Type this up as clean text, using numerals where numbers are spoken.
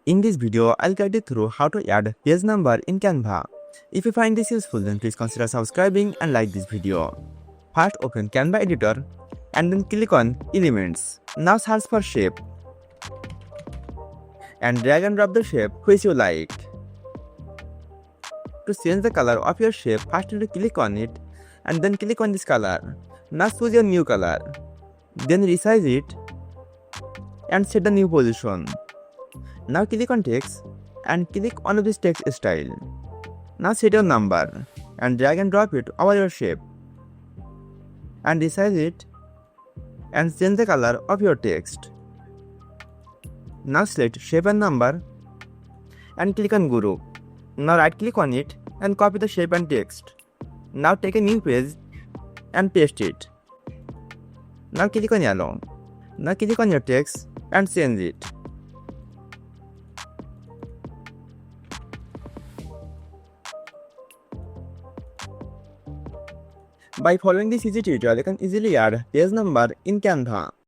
In this video, I'll guide you through how to add page number in Canva. If you find this useful, then please consider subscribing and like this video. First, open Canva editor and then click on Elements. Now search for shape and drag and drop the shape which you like. To change the color of your shape, first you click on it and then click on this color. Now choose your new color. Then resize it and set the new position. Now click on text and click on this text style. Now set your number and drag and drop it over your shape and resize it and change the color of your text. Now select shape and number and click on group. Now right click on it and copy the shape and text. Now take a new page and paste it. Now click on yellow. Now click on your text and change it. By following this easy tutorial, you can easily add page number in Canva.